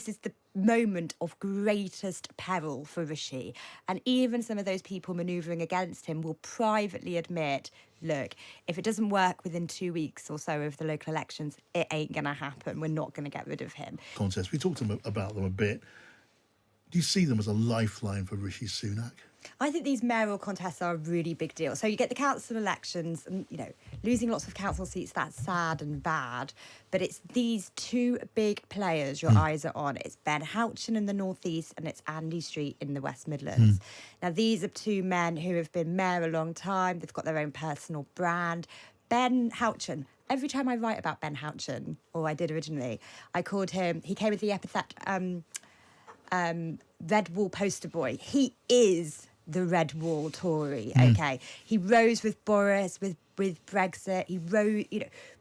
this is the moment of greatest peril for Rishi. And even some of those people manoeuvring against him will privately admit, look, if it doesn't work within 2 weeks or so of the local elections, it ain't going to happen. We're not going to get rid of him. Contest. We talked about them a bit. Do you see them as a lifeline for Rishi Sunak? I think these mayoral contests are a really big deal. So you get the council elections and, losing lots of council seats, that's sad and bad. But it's these two big players your eyes are on. It's Ben Houchen in the North East and it's Andy Street in the West Midlands. Now, these are two men who have been mayor a long time. They've got their own personal brand. Ben Houchen, every time I write about Ben Houchen, or I did originally, I called him, he came with the epithet Red Wall poster boy. He is the Red Wall Tory, okay? He rose with Boris, with Brexit. He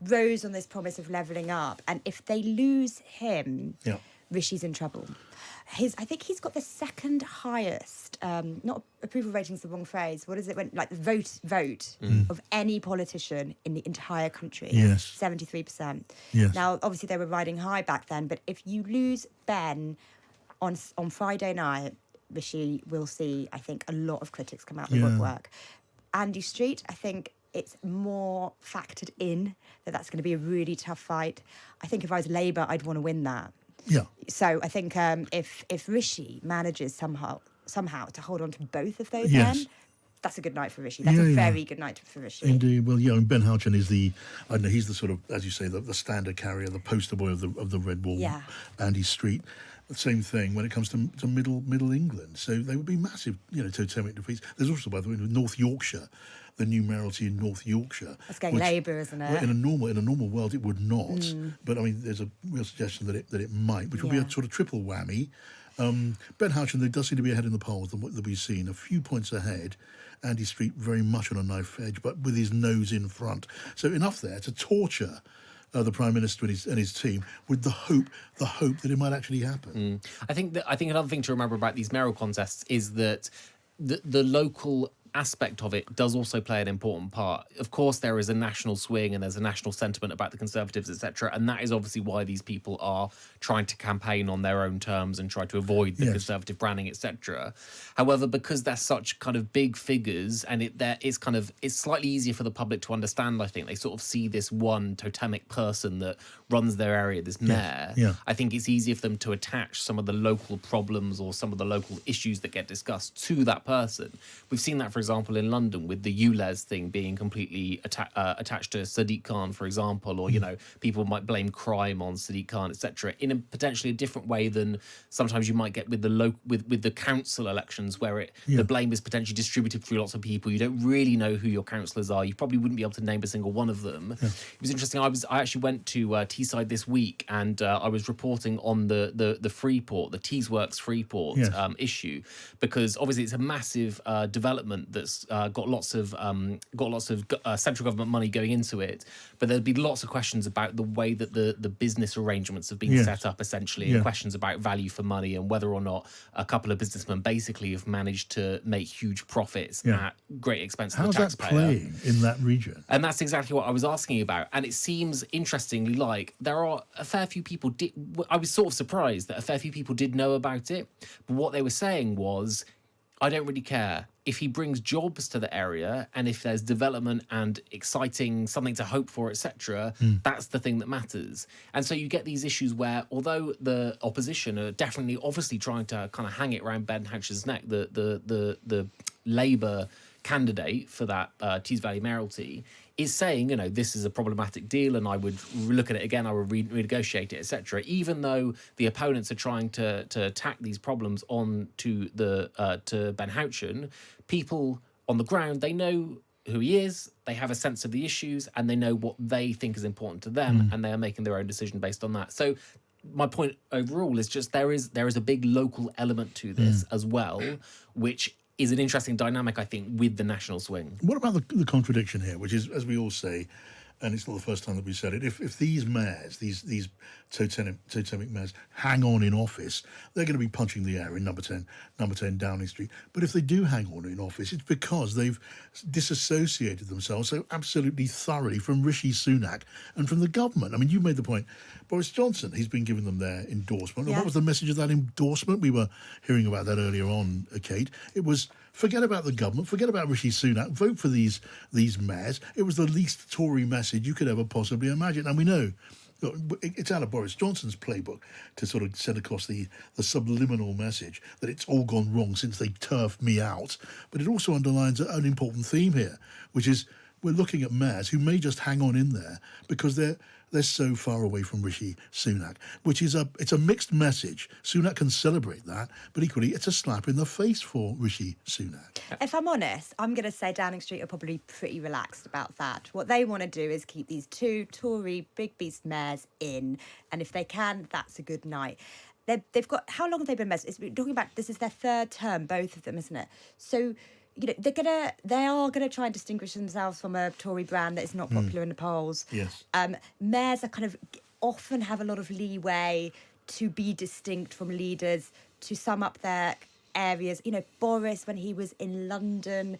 rose on this promise of levelling up. And if they lose him, Rishi's in trouble. I think he's got the second highest, not approval rating's the wrong phrase. What is it? The vote of any politician in the entire country. Yes. 73%. Yes. Now, obviously, they were riding high back then, but if you lose Ben on Friday night, Rishi will see, I think, a lot of critics come out the woodwork. Andy Street, I think it's more factored in that that's going to be a really tough fight. I think if I was Labour, I'd want to win that. Yeah. So I think if Rishi manages somehow to hold on to both of those men, that's a good night for Rishi. That's a very good night for Rishi. Indeed. Well, and Ben Houchen is he's the sort of, as you say, the standard carrier, the poster boy of the Red Wall, Andy Street. The same thing when it comes to middle England. So they would be massive, totemic defeats. There's also, by the way, North Yorkshire, the new mayoralty in North Yorkshire. That's going Labour, isn't it? In a normal world, it would not. But I mean, there's a real suggestion that it might, which would be a sort of triple whammy. Ben Houchen, there does seem to be ahead in the polls than what we've seen, a few points ahead. Andy Street very much on a knife edge, but with his nose in front. So enough there to torture the Prime Minister and his team with the hope that it might actually happen. I think another thing to remember about these mayoral contests is that the local aspect of it does also play an important part. Of course, there is a national swing and there's a national sentiment about the Conservatives, etc. And that is obviously why these people are trying to campaign on their own terms and try to avoid the Conservative branding, etc. However, because they're such kind of big figures and it's slightly easier for the public to understand, I think. They sort of see this one totemic person that runs their area, this mayor. I think it's easier for them to attach some of the local problems or some of the local issues that get discussed to that person. We've seen that, for example, in London with the ULEZ thing being completely attached to Sadiq Khan, for example, or, people might blame crime on Sadiq Khan, etc., in a potentially a different way than sometimes you might get with the council elections, where the blame is potentially distributed through lots of people. You don't really know who your councillors are. You probably wouldn't be able to name a single one of them. It was interesting. I actually went to Teesside this week and I was reporting on the Freeport, the Teesworks Freeport issue, because obviously it's a massive development that's got lots of central government money going into it, but there'd be lots of questions about the way that the business arrangements have been set up, essentially, and questions about value for money and whether or not a couple of businessmen basically have managed to make huge profits at great expense to the taxpayer. How's that playing in that region? And that's exactly what I was asking about. And it seems, interestingly, like there are a fair few people I was sort of surprised that a fair few people did know about it, but what they were saying was, I don't really care. If he brings jobs to the area and if there's development and exciting, something to hope for, etc., that's the thing that matters. And so you get these issues where, although the opposition are definitely obviously trying to kind of hang it around Ben Houchen's neck, the Labour candidate for that Tees Valley mayoralty is saying, this is a problematic deal and I would look at it again, I would renegotiate it, etc. Even though the opponents are trying to attack these problems on to Ben Houchen, people on the ground, they know who he is, they have a sense of the issues, and they know what they think is important to them, and they are making their own decision based on that. So my point overall is just there is a big local element to this as well, which is an interesting dynamic, I think, with the national swing. What about the contradiction here, which is, as we all say, and it's not the first time that we said it, if these mayors, these totemic mayors, hang on in office, they're going to be punching the air in number 10 Downing Street. But if they do hang on in office, it's because they've disassociated themselves so absolutely thoroughly from Rishi Sunak and from the government. I mean, you made the point. Boris Johnson, he's been giving them their endorsement. And what was the message of that endorsement? We were hearing about that earlier on, Kate. It was, forget about the government, forget about Rishi Sunak, vote for these mayors. It was the least Tory message you could ever possibly imagine. And we know, look, it's out of Boris Johnson's playbook to sort of send across the subliminal message that it's all gone wrong since they turfed me out. But it also underlines an important theme here, which is we're looking at mayors who may just hang on in there because they're so far away from Rishi Sunak, which is it's a mixed message. Sunak can celebrate that, but equally it's a slap in the face for Rishi Sunak. If I'm honest, I'm going to say Downing Street are probably pretty relaxed about that. What they want to do is keep these two Tory big beast mayors in, and if they can, that's a good night. They've got, how long have they been mayors? We're talking about, this is their third term, both of them, isn't it? So, you know, they are gonna try and distinguish themselves from a Tory brand that is not popular in the polls. Yes. Mayors are kind of often have a lot of leeway to be distinct from leaders, to sum up their areas. You know, Boris, when he was in London,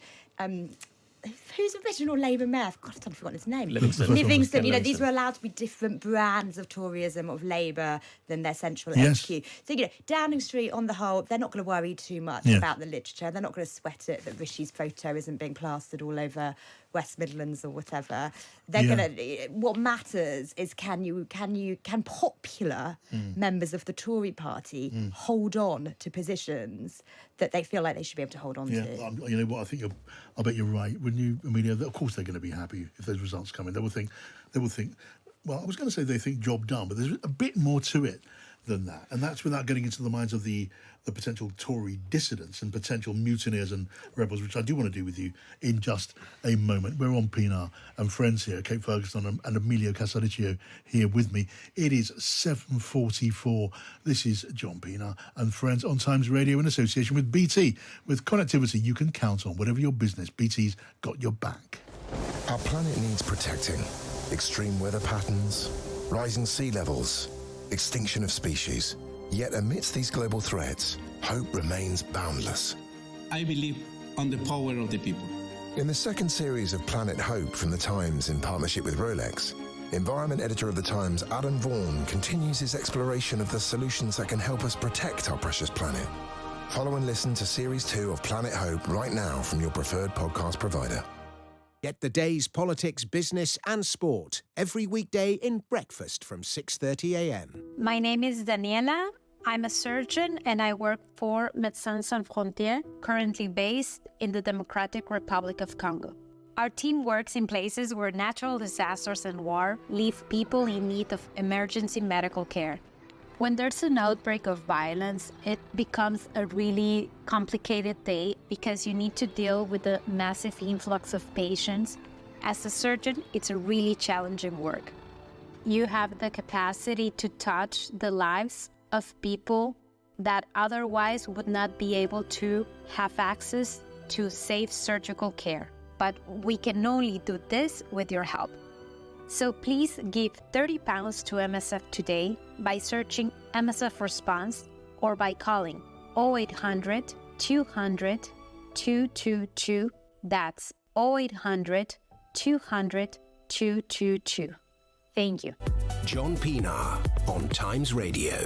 who's the original Labour mayor? God, I've forgotten his name. Livingston. You know, these were allowed to be different brands of Toryism, of Labour, than their central HQ. So, you know, Downing Street, on the whole, they're not going to worry too much about the literature. They're not going to sweat it that Rishi's photo isn't being plastered all over West Midlands or whatever. They're going to. What matters is can popular members of the Tory party hold on to positions that they feel like they should be able to hold on to. You know what? I bet you're right. Wouldn't you, Amelia? Of course, they're going to be happy if those results come in. They will think. Well, I was going to say they think job done, but there's a bit more to it than that, and that's without getting into the minds of the potential Tory dissidents and potential mutineers and rebels, which I do want to do with you in just a moment. We're on Pina and friends here, Kate Ferguson and Emilio Casaliccio here with me. It is 7:44. This is John Pina and friends on Times Radio in association with BT. With connectivity you can count on, whatever your business, BT's got your back. Our planet needs protecting. Extreme weather patterns, rising sea levels, extinction of species. Yet amidst these global threats, hope remains boundless. I believe on the power of the people. In the second series of Planet Hope from The Times in partnership with Rolex, environment editor of The Times Adam Vaughan continues his exploration of the solutions that can help us protect our precious planet. Follow and listen to Series 2 of Planet Hope right now from your preferred podcast provider. Get the day's politics, business and sport every weekday in breakfast from 6:30 a.m. My name is Daniela. I'm a surgeon and I work for Médecins Sans Frontières, currently based in the Democratic Republic of Congo. Our team works in places where natural disasters and war leave people in need of emergency medical care. When there's an outbreak of violence, it becomes a really complicated day because you need to deal with the massive influx of patients. As a surgeon, it's a really challenging work. You have the capacity to touch the lives of people that otherwise would not be able to have access to safe surgical care. But we can only do this with your help. So please give £30 to MSF today by searching MSF Response or by calling 0800 200 222. That's 0800 200 222. Thank you. John Pina on Times Radio.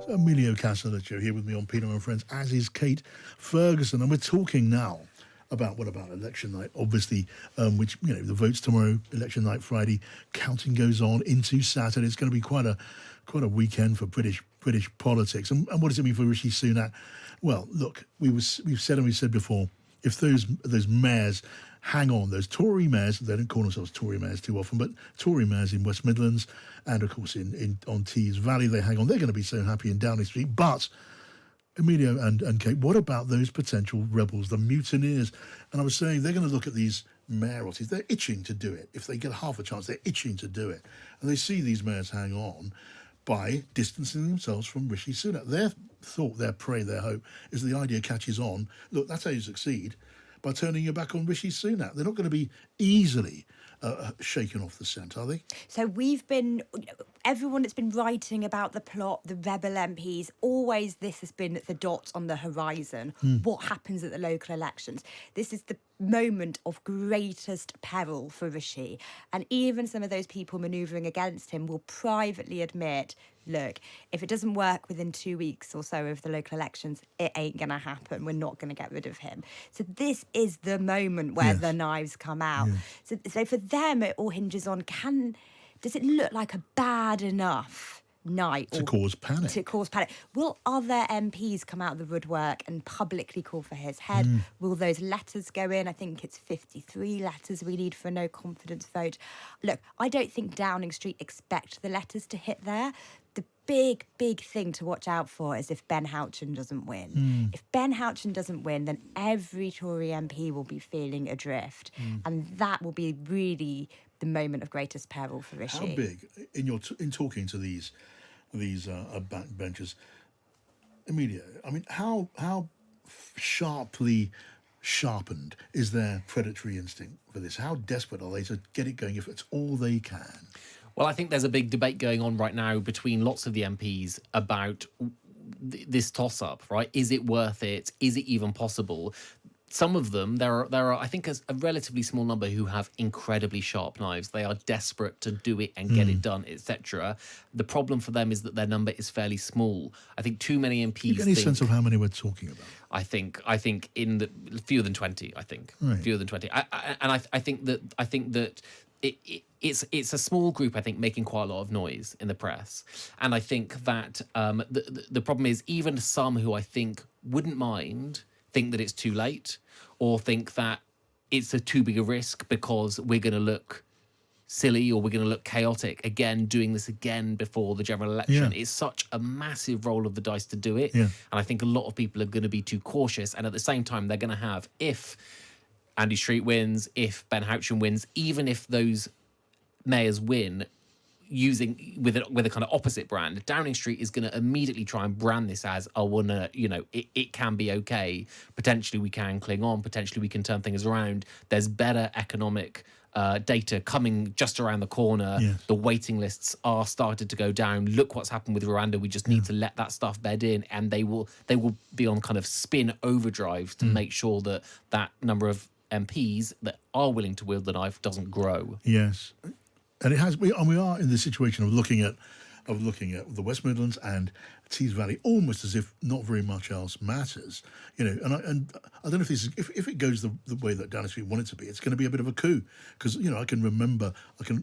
So Emilio Casaliccio here with me on Pina and Friends, as is Kate Ferguson, and we're talking now about election night, obviously, which, you know, the votes tomorrow, election night Friday, counting goes on into Saturday. It's going to be quite a weekend for British politics. And what does it mean for Rishi Sunak? Well, look, we've said before, if those mayors hang on, those Tory mayors, they don't call themselves Tory mayors too often, but Tory mayors in West Midlands and of course on Tees Valley, they hang on. They're going to be so happy in Downing Street, but Emilio and Kate, what about those potential rebels, the mutineers? And I was saying they're going to look at these mayoralties. They're itching to do it. If they get half a chance, they're itching to do it. And they see these mayors hang on by distancing themselves from Rishi Sunak. Their thought, their prayer, their hope is the idea catches on. Look, that's how you succeed. by turning your back on Rishi Sunak. They're not going to be easily shaken off the scent, are they? So everyone that's been writing about the plot, the rebel MPs, always this has been the dot on the horizon. What happens at the local elections? This is the moment of greatest peril for Rishi. And even some of those people manoeuvring against him will privately admit, look, if it doesn't work within 2 weeks or so of the local elections, it ain't going to happen. We're not going to get rid of him. So this is the moment where the knives come out. So for them, it all hinges on, does it look like a bad enough night to cause panic? To cause panic. Will other MPs come out of the woodwork and publicly call for his head? Will those letters go in? I think it's 53 letters we need for a no confidence vote. Look, I don't think Downing Street expect the letters to hit there. The big thing to watch out for is if Ben Houchen doesn't win. If Ben Houchen doesn't win, then every Tory MP will be feeling adrift. And that will be really the moment of greatest peril for Rishi. How big, in talking to these backbenchers, Emilia, I mean, how sharply sharpened is their predatory instinct for this? How desperate are they to get it going if it's all they can? Well, I think there's a big debate going on right now between lots of the MPs about this toss-up, right? Is it worth it? Is it even possible? Some of them, there are I think, a relatively small number who have incredibly sharp knives. They are desperate to do it and get it done, etc. The problem for them is that their number is fairly small. I think too many MPs. Do you get any sense of how many we're talking about? I think in the fewer than 20. I think fewer than 20. I think that it's a small group, I think, making quite a lot of noise in the press. And I think that the problem is even some who I think wouldn't mind think that it's too late or think that it's a too big a risk because we're going to look silly or we're going to look chaotic again doing this again before the general election. It's such a massive roll of the dice to do it. And I think a lot of people are going to be too cautious. And at the same time, they're going to have, if Andy Street wins, if Ben Houchen wins, even if those mayors win using with a kind of opposite brand, Downing Street is going to immediately try and brand this as, oh, well, no, it can be okay. Potentially we can cling on. Potentially we can turn things around. There's better economic data coming just around the corner. The waiting lists are started to go down. Look what's happened with Rwanda. We just need to let that stuff bed in, and they will be on kind of spin overdrive to make sure that number of MPs that are willing to wield the knife doesn't grow. Yes. And it has. We are in the situation of looking at the West Midlands and Tees Valley almost as if not very much else matters, And I don't know if it goes the way that Downing Street want it to be, it's going to be a bit of a coup because I can remember.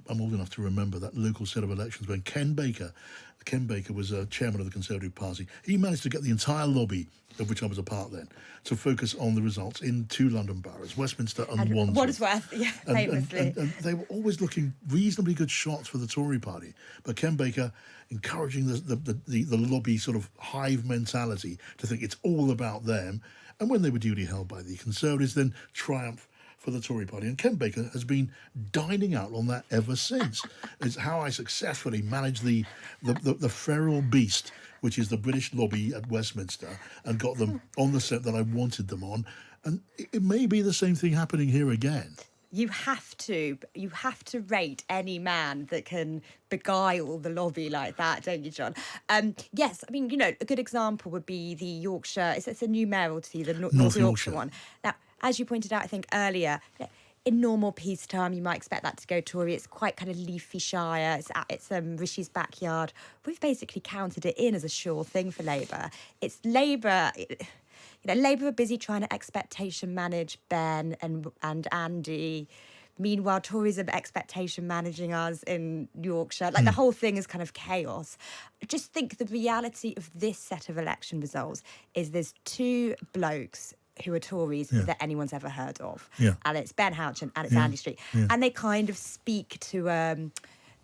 I'm old enough to remember that local set of elections when Ken Baker was chairman of the Conservative Party. He managed to get the entire lobby, of which I was a part then, to focus on the results in 2 London boroughs, Westminster and Wandsworth, famously. And they were always looking reasonably good shots for the Tory party. But Ken Baker encouraging the lobby sort of hive mentality to think it's all about them. And when they were duly held by the Conservatives, then triumph for the Tory party. And Ken Baker has been dining out on that ever since. It's how I successfully managed the feral beast, which is the British lobby at Westminster, and got them on the set that I wanted them on. And it may be the same thing happening here again. You have to rate any man that can beguile the lobby like that, don't you, John? Yes, I mean, a good example would be the Yorkshire. It's a new mayoralty, the North Yorkshire one. Now, as you pointed out, I think earlier, in normal peacetime, you might expect that to go Tory. It's quite kind of leafy shire. It's Rishi's backyard. We've basically counted it in as a sure thing for Labour. It's Labour. Labour are busy trying to expectation manage Ben and Andy. Meanwhile, Tories are expectation managing us in Yorkshire. The whole thing is kind of chaos. I just think the reality of this set of election results is there's 2 blokes who are Tories that anyone's ever heard of. And it's Ben Houchen and it's Andy Street. And they kind of speak to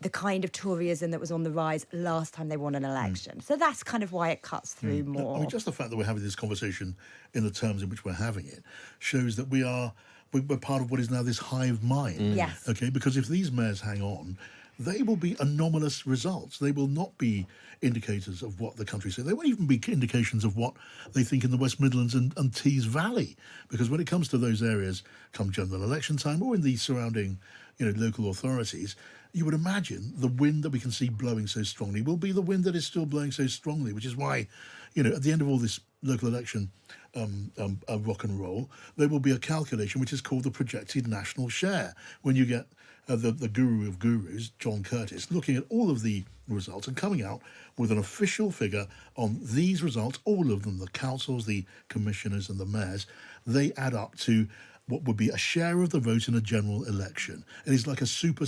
the kind of Toryism that was on the rise last time they won an election. So that's kind of why it cuts through more. I mean, just the fact that we're having this conversation in the terms in which we're having it shows that we're part of what is now this hive mind. Yes. Okay, because if these mayors hang on, they will be anomalous results. They will not be indicators of what the country says. They won't even be indications of what they think in the West Midlands and Tees Valley, because when it comes to those areas, come general election time or in the surrounding, local authorities, you would imagine the wind that we can see blowing so strongly will be the wind that is still blowing so strongly, which is why, at the end of all this local election rock and roll, there will be a calculation which is called the projected national share. When you get the guru of gurus, John Curtis, looking at all of the results and coming out with an official figure on these results, all of them, the councils, the commissioners and the mayors, they add up to what would be a share of the vote in a general election. And it's like a super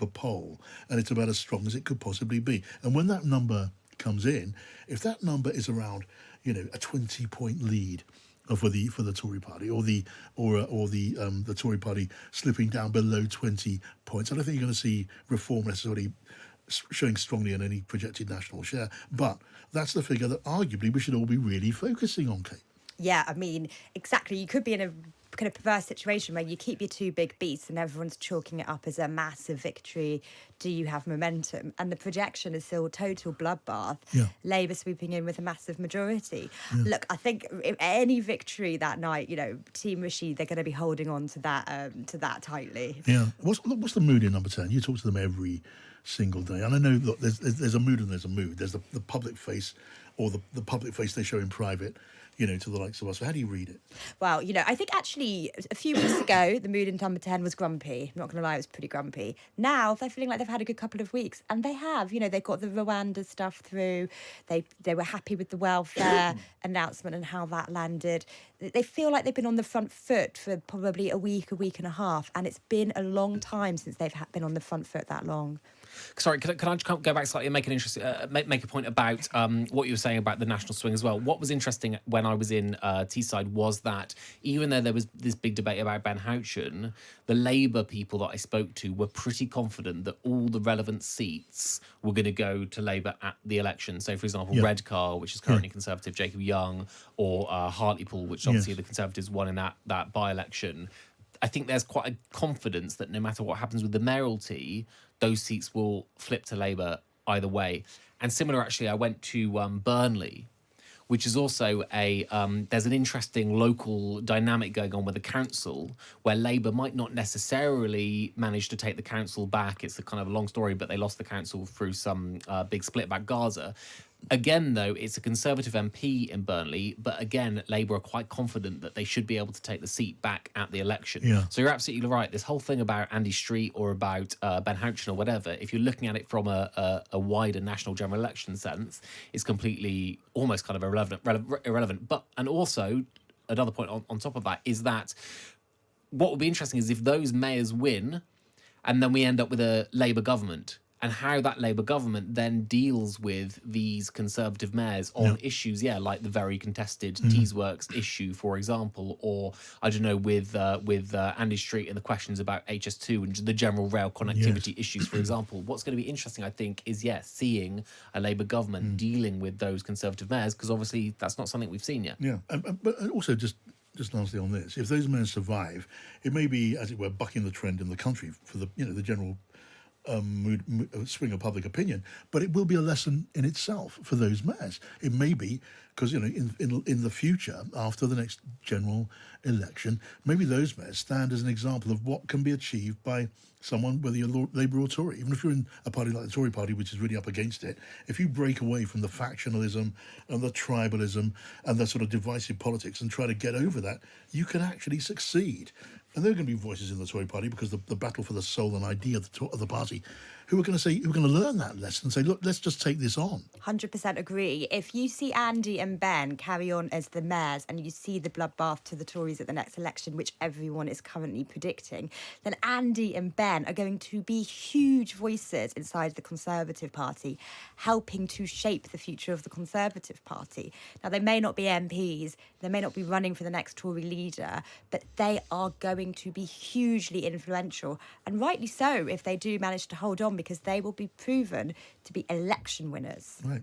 poll, and it's about as strong as it could possibly be. And when that number comes in, if that number is around, a 20-point lead for the Tory party, or the Tory party slipping down below 20 points, I don't think you're going to see Reform necessarily showing strongly in any projected national share. But that's the figure that arguably we should all be really focusing on, Kate. Yeah, I mean, exactly. You could be in a kind of perverse situation where you keep your two big beats and everyone's chalking it up as a massive victory. Do you have momentum? And the projection is still total bloodbath. Yeah. Labour sweeping in with a massive majority. Yeah. Look, I think if any victory that night, Team Rishi, they're going to be holding on to that tightly. Yeah. What's the mood in Number 10? You talk to them every single day, and I know that there's a mood and there's a mood. There's the public face, or the public face they show in private, to the likes of us. So how do you read it? Well, I think actually a few weeks ago, the mood in Number 10 was grumpy. I'm not going to lie, it was pretty grumpy. Now they're feeling like they've had a good couple of weeks, and they have. They've got the Rwanda stuff through. They were happy with the welfare announcement and how that landed. They feel like they've been on the front foot for probably a week and a half, and it's been a long time since they've been on the front foot that long. Sorry, can I just go back slightly and make an interesting make a point about what you were saying about the national swing as well? What was interesting when I was in Teesside was that even though there was this big debate about Ben Houchen, the Labour people that I spoke to were pretty confident that all the relevant seats were going to go to Labour at the election. So, for example, Redcar, which is currently Conservative, Jacob Young, or Hartlepool, which obviously the Conservatives won in that by-election. I think there's quite a confidence that no matter what happens with the mayoralty, those seats will flip to Labour either way. And similar, actually, I went to Burnley, which is also there's an interesting local dynamic going on with the council where Labour might not necessarily manage to take the council back. It's a kind of a long story, but they lost the council through some big split about Gaza. Again, though, it's a Conservative MP in Burnley, but again, Labour are quite confident that they should be able to take the seat back at the election. Yeah. So you're absolutely right. This whole thing about Andy Street or about Ben Houchen or whatever, if you're looking at it from a wider national general election sense, it's completely almost kind of irrelevant. And also, another point on top of that is that what would be interesting is if those mayors win and then we end up with a Labour government, and how that Labour government then deals with these Conservative mayors on issues, like the very contested Tees Works issue, for example, or, I don't know, with Andy Street and the questions about HS2 and the general rail connectivity issues, for example. What's going to be interesting, I think, is, seeing a Labour government dealing with those Conservative mayors, because obviously that's not something we've seen yet. Yeah, but also just lastly on this, if those mayors survive, it may be, as it were, bucking the trend in the country for the general swing of public opinion, but it will be a lesson in itself for those mayors. It may be because in the future, after the next general election, maybe those mayors stand as an example of what can be achieved by someone, whether you're Labour or Tory. Even if you're in a party like the Tory party, which is really up against it, if you break away from the factionalism and the tribalism and the sort of divisive politics and try to get over that, you can actually succeed. And there are going to be voices in the Tory party, because the battle for the soul and idea of the party, who are going to learn that lesson and say, look, let's just take this on. 100% agree. If you see Andy and Ben carry on as the mayors and you see the bloodbath to the Tories at the next election, which everyone is currently predicting, then Andy and Ben are going to be huge voices inside the Conservative Party, helping to shape the future of the Conservative Party. Now, they may not be MPs, they may not be running for the next Tory leader, but they are going to be hugely influential, and rightly so if they do manage to hold on, because they will be proven to be election winners. Right.